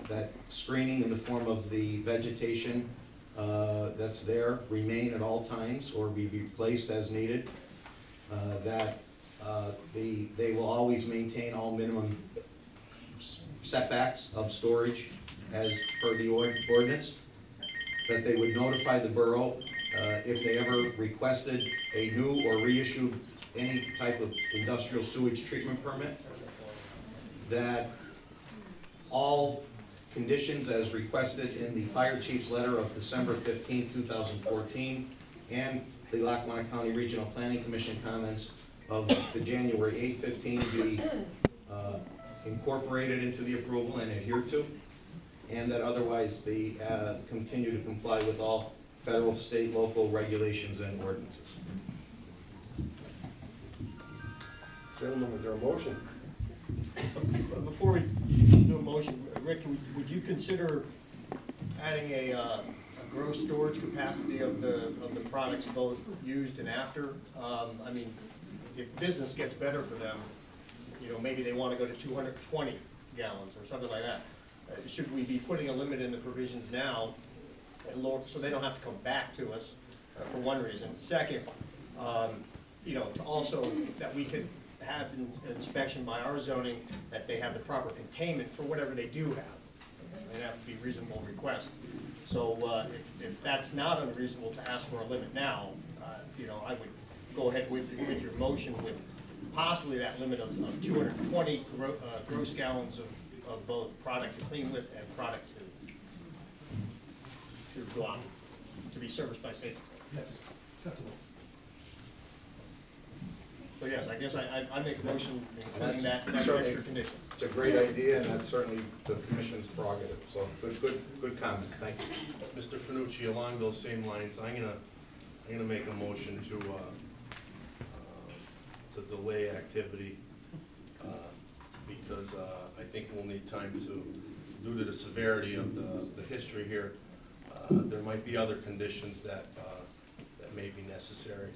that screening in the form of the vegetation that's there remain at all times or be replaced as needed. That they will always maintain all minimum setbacks of storage as per the ordinance. That they would notify the borough if they ever requested a new or reissued any type of industrial sewage treatment permit. That all conditions as requested in the fire chief's letter of December 15, 2014, and the Lackawanna County Regional Planning Commission comments of the January 8, 15 be incorporated into the approval and adhered to, and that otherwise they continue to comply with all federal, state, local regulations and ordinances. Gentlemen, is there a motion? Before we do a motion, Rick, would you consider adding a gross storage capacity of the products both used and after? I mean, if business gets better for them, you know, maybe they want to go to 220 gallons or something like that. Should we be putting a limit in the provisions now, and lower, so they don't have to come back to us for one reason? Second, you know, to also that we could have an inspection by our zoning that they have the proper containment for whatever they do have. They have to be reasonable request. So if that's not unreasonable to ask for a limit now, you know, I would go ahead with your motion with possibly that limit of 220 gross gallons of both product to clean with and product to go out to be serviced by safety. Yes, acceptable. So yes, I guess I make a motion including that extra condition. It's a great idea, and that's certainly the commission's prerogative. So good comments. Thank you, Mr. Finucci. Along those same lines, I'm gonna make a motion to delay activity because I think we'll need time to, due to the severity of the history here, there might be other conditions that may be necessary.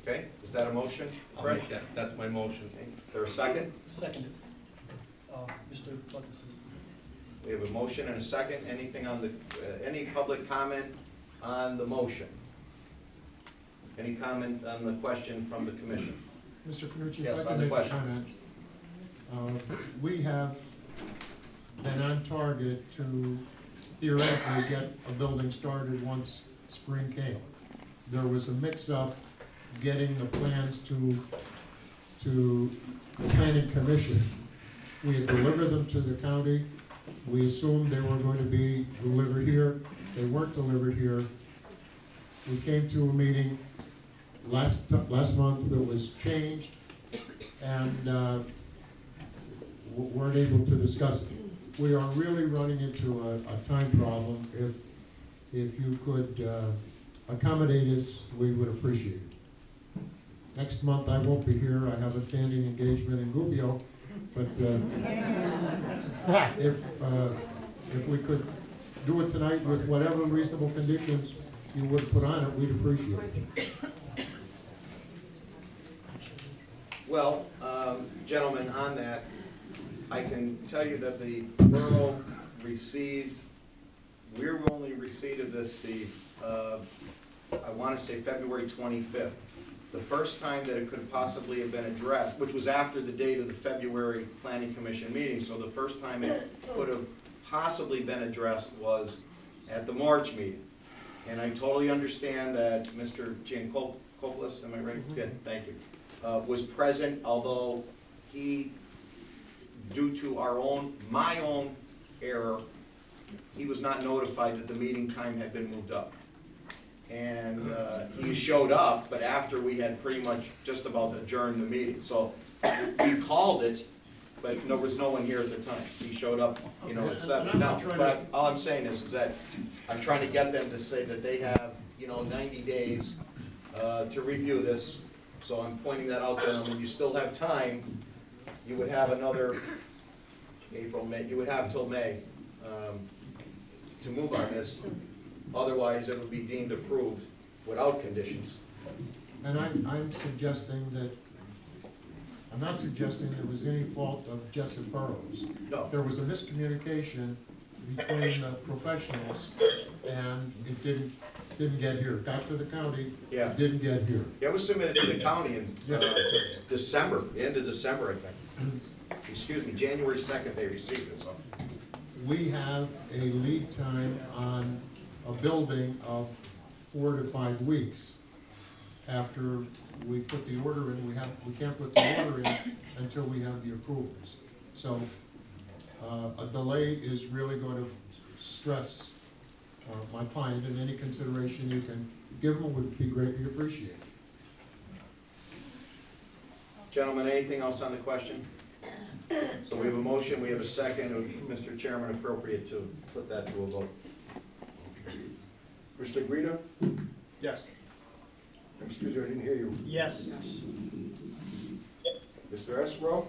Okay, is that a motion? Right. That's my motion. Okay. Is there a second? Seconded. Mr. Lucas. We have a motion and a second. Anything on the, any public comment on the motion? Any comment on the question from the commission? Mr. Finucci, Yes, if I on can the make a question. comment. We have been on target to theoretically get a building started once spring came. There was a mix-up getting the plans to the planning commission. We had delivered them to the county. We assumed they were going to be delivered here. They weren't delivered here. We came to a meeting last month that was changed, and weren't able to discuss it. We are really running into a time problem. If you could accommodate us, we would appreciate it. Next month I won't be here. I have a standing engagement in Gubbio, but if we could do it tonight with whatever reasonable conditions you would put on it, we'd appreciate it. Well, gentlemen, on that, I can tell you that the borough received, we're only receipt of this, Steve, I want to say February 25th. The first time that it could possibly have been addressed, which was after the date of the February Planning Commission meeting, so the first time it could have possibly been addressed was at the March meeting. And I totally understand that Mr. Giancopoulos, am I right? Yeah, thank you, was present, although he, due to my own error, he was not notified that the meeting time had been moved up. And he showed up, but after we had pretty much just about adjourned the meeting. So we called it, but there was no one here at the time. He showed up, you know, at 7. Now, but all I'm saying is that I'm trying to get them to say that they have, you know, 90 days to review this. So I'm pointing that out, gentlemen. You still have time. You would have another April, May. You would have till May to move on this. Otherwise, it would be deemed approved without conditions. And I'm suggesting that I'm not suggesting there was any fault of Jessup Burrows. No. There was a miscommunication between the professionals, and it didn't get here. Got to the county, Yeah. it didn't get here. It was submitted to the county in Yeah. December, end of December, I think. Excuse me, January 2nd they received it, so. We have a lead time on a building of 4 to 5 weeks. After we put the order in, we can't put the order in until we have the approvals. So, a delay is really going to stress my client, and any consideration you can give them would be greatly appreciated. Gentlemen, anything else on the question? So we have a motion, we have a second. Mr. Chairman, appropriate to put that to a vote. Mr. Guida? Yes. Excuse me, I didn't hear you. Yes. Mr. Espo?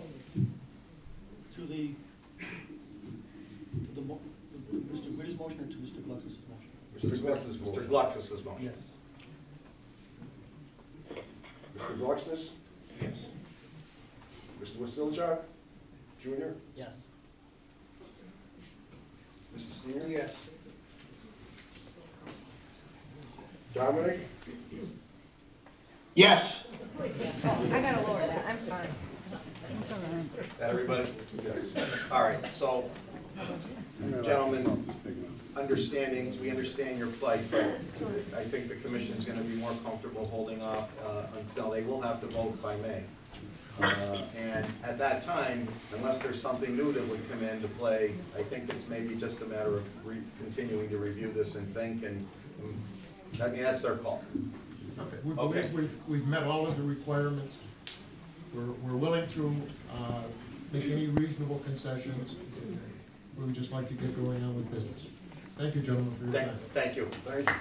Mr. Gritty's motion or to Mr. Glucks's motion? Mr. Glucks's Mr. motion. Glucks's motion. Yes. Mr. Glucksness? Yes. Mr. Wasilchak? Junior? Yes. Mr. Senior? Yes. Dominic? Yes. I gotta lower that, I'm sorry. That everybody? Yes. All right, so, gentlemen, we understand your plight, but I think the commission's gonna be more comfortable holding off until they will have to vote by May. And at that time, unless there's something new that would come into play, I think it's maybe just a matter of continuing to review this and think, and I mean, that's their call. Okay, we Okay. believe we've met all of the requirements. We're willing to make any reasonable concessions. We would just like to get going on with business. Thank you, gentlemen, for your time. Thank you. Thank you.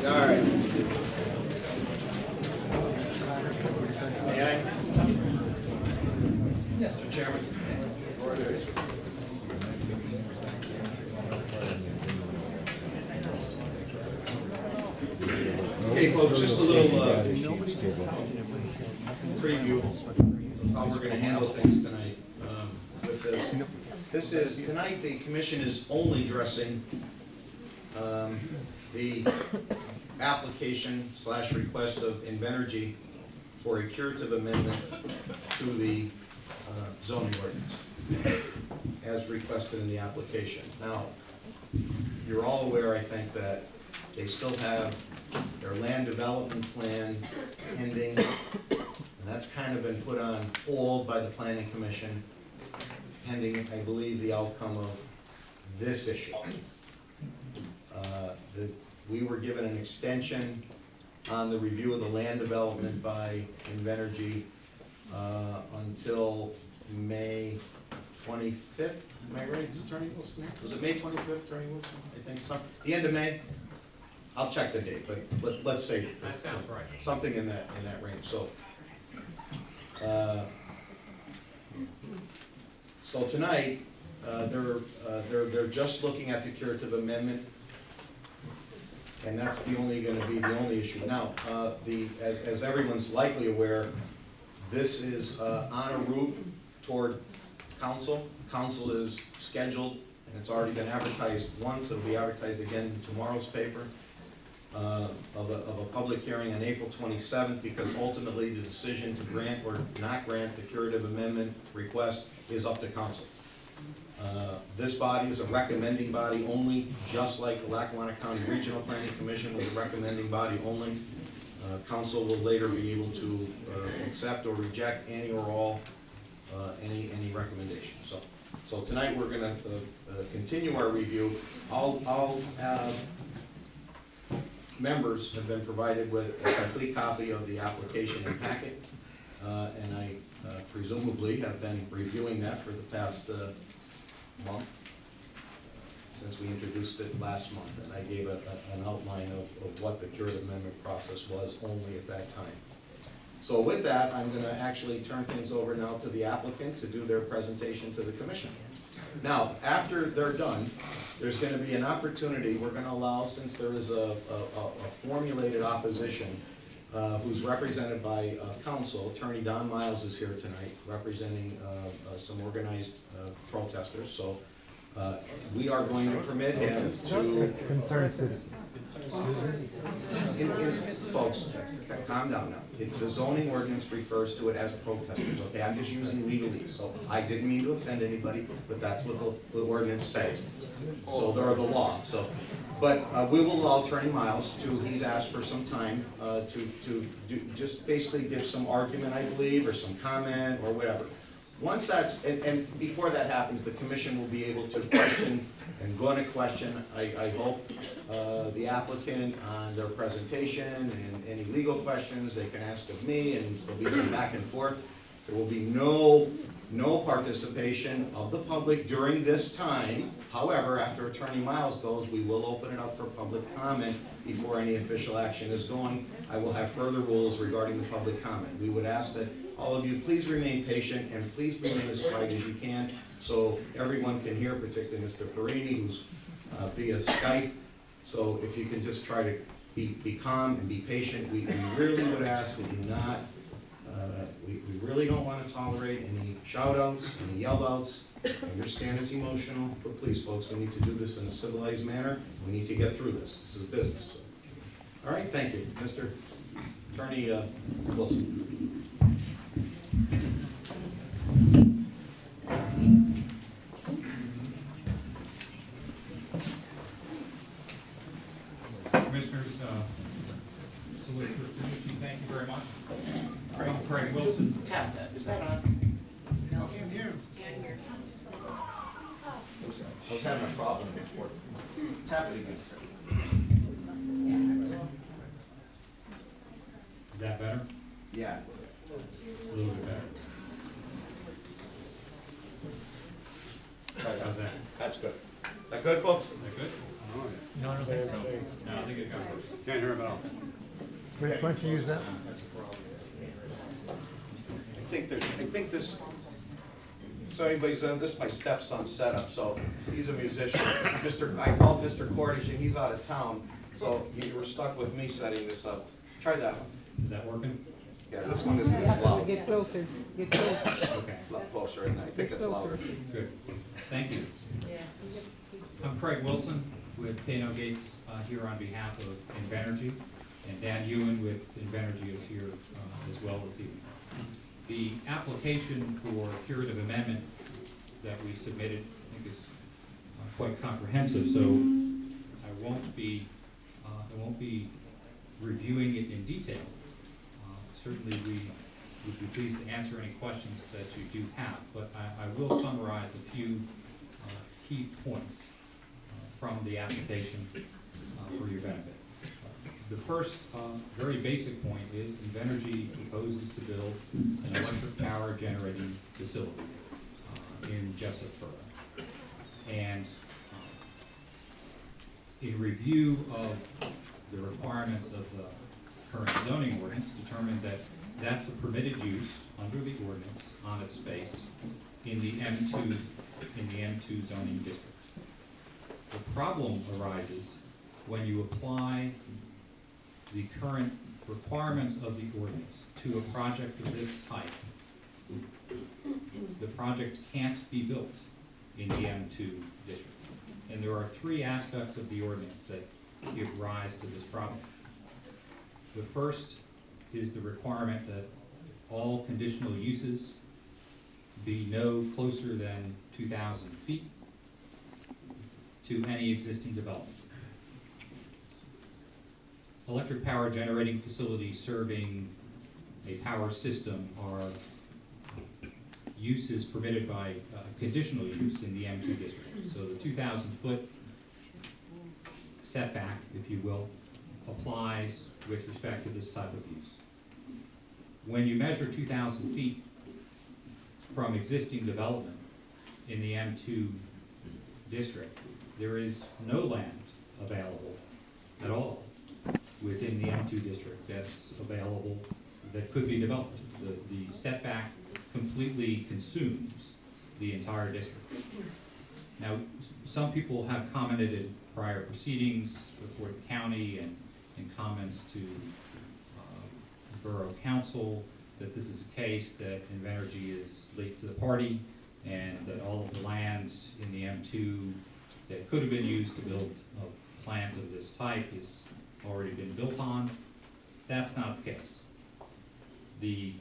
All right. May I? Yes, Mr. Chairman. Okay, folks, just a little preview of how we're gonna handle things tonight with this. This is, tonight, the commission is only addressing the application / request of Invenergy for a curative amendment to the zoning ordinance, as requested in the application. Now, you're all aware, I think, that they still have their land development plan pending, and that's kind of been put on hold by the planning commission, pending, I believe, the outcome of this issue. We were given an extension on the review of the land development by Invenergy until May 25th. Am I right, Attorney Wilson? Was it May 25th, Attorney Wilson? I think so. The end of May? I'll check the date, but let's say. That sounds right. Something in that range, so. So tonight, they're just looking at the curative amendment, and that's gonna be the only issue. Now, as everyone's likely aware, this is on a route toward council. Council is scheduled, and it's already been advertised once. It'll be advertised again in tomorrow's paper, of a public hearing on April 27th, because ultimately the decision to grant or not grant the curative amendment request is up to council. This body is a recommending body only, just like the Lackawanna County Regional Planning Commission was a recommending body only. Council will later be able to accept or reject any or all any recommendations. So tonight we're going to continue our review. All members have been provided with a complete copy of the application and packet, and I presumably have been reviewing that for the past month, since we introduced it last month, and I gave an outline of what the curative amendment process was only at that time. So with that, I'm gonna actually turn things over now to the applicant to do their presentation to the commission. Now, after they're done, there's gonna be an opportunity, we're gonna allow, since there is a formulated opposition, who's represented by counsel, Attorney Don Miles is here tonight, representing some organized protesters, so we are going to permit him to... Concerned citizens. Folks, calm down now. The zoning ordinance refers to it as protesters, okay? I'm just using legalese, so I didn't mean to offend anybody, but that's what the ordinance says. So they're the law, so. But we will allow Attorney Miles to, he's asked for some time just basically give some argument, I believe, or some comment, or whatever. Once that's, and before that happens, the commission will be able to question and going to question, I hope, the applicant on their presentation and any legal questions they can ask of me, and there'll be some back and forth. There will be no participation of the public during this time. However, after Attorney Miles goes, we will open it up for public comment before any official action is going. I will have further rules regarding the public comment. We would ask that all of you please remain patient and please remain as quiet as you can so everyone can hear, particularly Mr. Perini, who's via Skype. So if you can just try to be calm and be patient, we really would ask that you not, we really don't want to tolerate any shout-outs, any yell-outs. I understand it's emotional, but please, folks, we need to do this in a civilized manner. We need to get through this. This is business. So. All right, thank you. Mr. Attorney Wilson. Commissioners, Solicitor Finucci, thank you very much. I'm Craig Wilson. Tap that. Is that on? No. Here. I was having a problem before. Tap it again. Is that better? Yeah. A little bit better. How's that? That's good. That good, folks? Is that good? No, I don't think so. No, I think it got worse. Can't hear him at all. Why don't you use that? I think this, so anybody's, this is my stepson's setup, so he's a musician. I called Mr. Cordish and he's out of town, so you were stuck with me setting this up. Try that one. Is that working? Yeah, this one isn't as loud. Get closer, get closer. Okay, A lot closer, and I think it's louder. good. Thank you. I'm Craig Wilson with Kano Gates here on behalf of Invenergy, and Dan Ewan with Invenergy is here as well this evening. The application for curative amendment that we submitted, I think, is quite comprehensive, so I won't be reviewing it in detail. Certainly, we would be pleased to answer any questions that you do have, but I will summarize a few key points from the application for your benefit. The first very basic point is Invenergy proposes to build an electric power generating facility in Jessup. And in review of the requirements of the current zoning ordinance, determined that that's a permitted use under the ordinance on its face in the M2 zoning district. The problem arises when you apply the current requirements of the ordinance to a project of this type. The project can't be built in the M2 district. And there are three aspects of the ordinance that give rise to this problem. The first is the requirement that all conditional uses be no closer than 2,000 feet to any existing development. Electric power generating facilities serving a power system are uses permitted by conditional use in the M2 district. So the 2,000-foot setback, if you will, applies with respect to this type of use. When you measure 2,000 feet from existing development in the M2 district, there is no land available at all within the M2 district that's available that could be developed. The setback completely consumes the entire district. Now, some people have commented in prior proceedings before the county and in comments to Borough Council that this is a case that Invenergy is late to the party and that all of the land in the M2 that could have been used to build a plant of this type has already been built on. That's not the case. The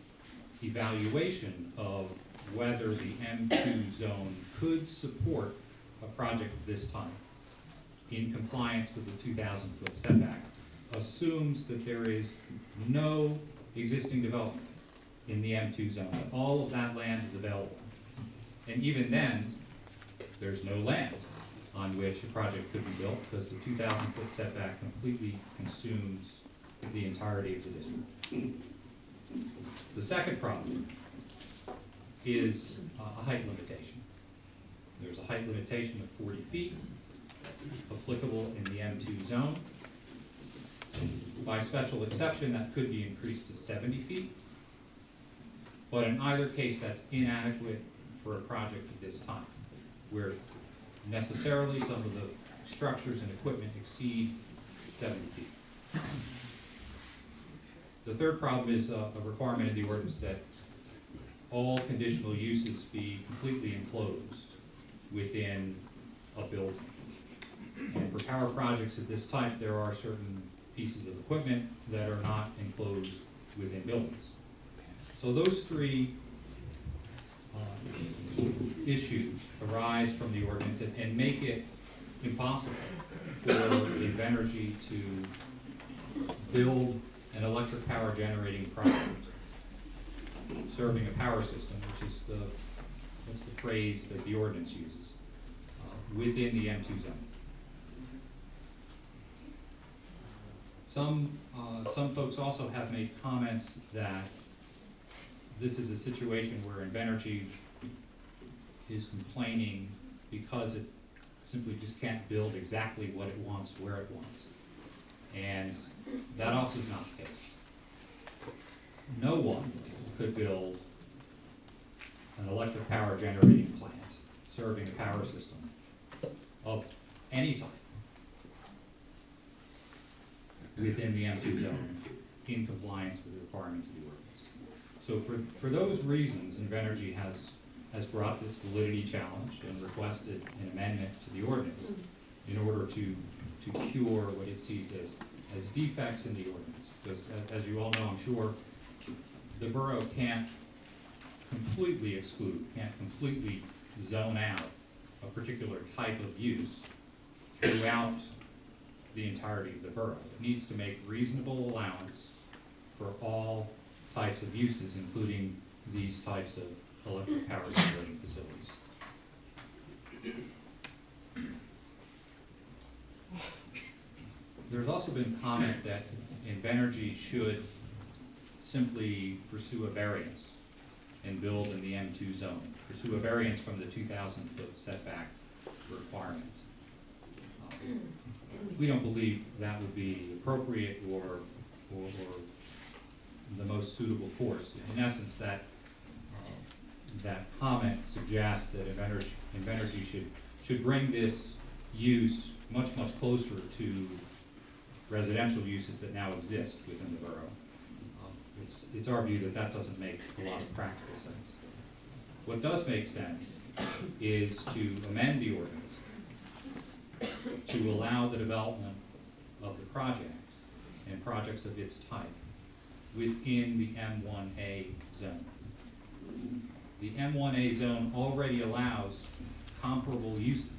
evaluation of whether the M2 zone could support a project of this type in compliance with the 2,000-foot setback assumes that there is no existing development in the M2 zone. All of that land is available. And even then, there's no land on which a project could be built because the 2,000-foot setback completely consumes the entirety of the district. The second problem is a height limitation. There's a height limitation of 40 feet applicable in the M2 zone. By special exception, that could be increased to 70 feet. But in either case, that's inadequate for a project of this type, where necessarily some of the structures and equipment exceed 70 feet. The third problem is a requirement in the ordinance that all conditional uses be completely enclosed within a building. And for power projects of this type, there are certain pieces of equipment that are not enclosed within buildings. So those three issues arise from the ordinance and make it impossible for Invenergy to build an electric power generating project serving a power system, which is that's the phrase that the ordinance uses, within the M2 zone. Some folks also have made comments that this is a situation where Invenergy is complaining because it simply just can't build exactly what it wants, where it wants. And that also is not the case. No one could build an electric power generating plant serving a power system of any type within the M2 zone in compliance with the requirements of the ordinance. So for those reasons, Invenergy has brought this validity challenge and requested an amendment to the ordinance in order to cure what it sees as defects in the ordinance. Because as you all know, I'm sure, the borough can't completely exclude, can't completely zone out a particular type of use throughout the entirety of the borough. It needs to make reasonable allowance for all types of uses, including these types of electric power generating facilities. There's also been comment that Invenergy should simply pursue a variance and build in the M2 zone, pursue a variance from the 2,000-foot setback requirement. We don't believe that would be appropriate or the most suitable course. In essence, that comment suggests that Invenergy should bring this use much closer to residential uses that now exist within the borough. It's our view that that doesn't make a lot of practical sense. What does make sense is to amend the ordinance to allow the development of the project and projects of its type within the M1A zone. The M1A zone already allows comparable uses,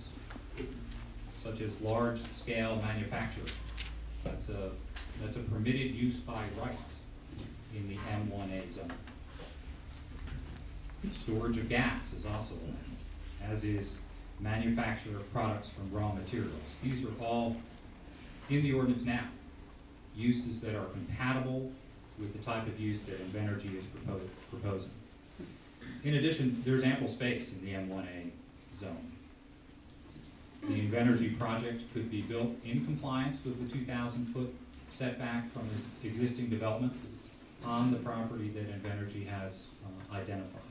such as large-scale manufacturing. That's a permitted use by right in the M1A zone. Storage of gas is also allowed, as is manufacture of products from raw materials. These are all in the ordinance now, uses that are compatible with the type of use that Invenergy is proposing. In addition, there's ample space in the M1A zone. The Invenergy project could be built in compliance with the 2,000-foot setback from its existing development on the property that Invenergy has identified.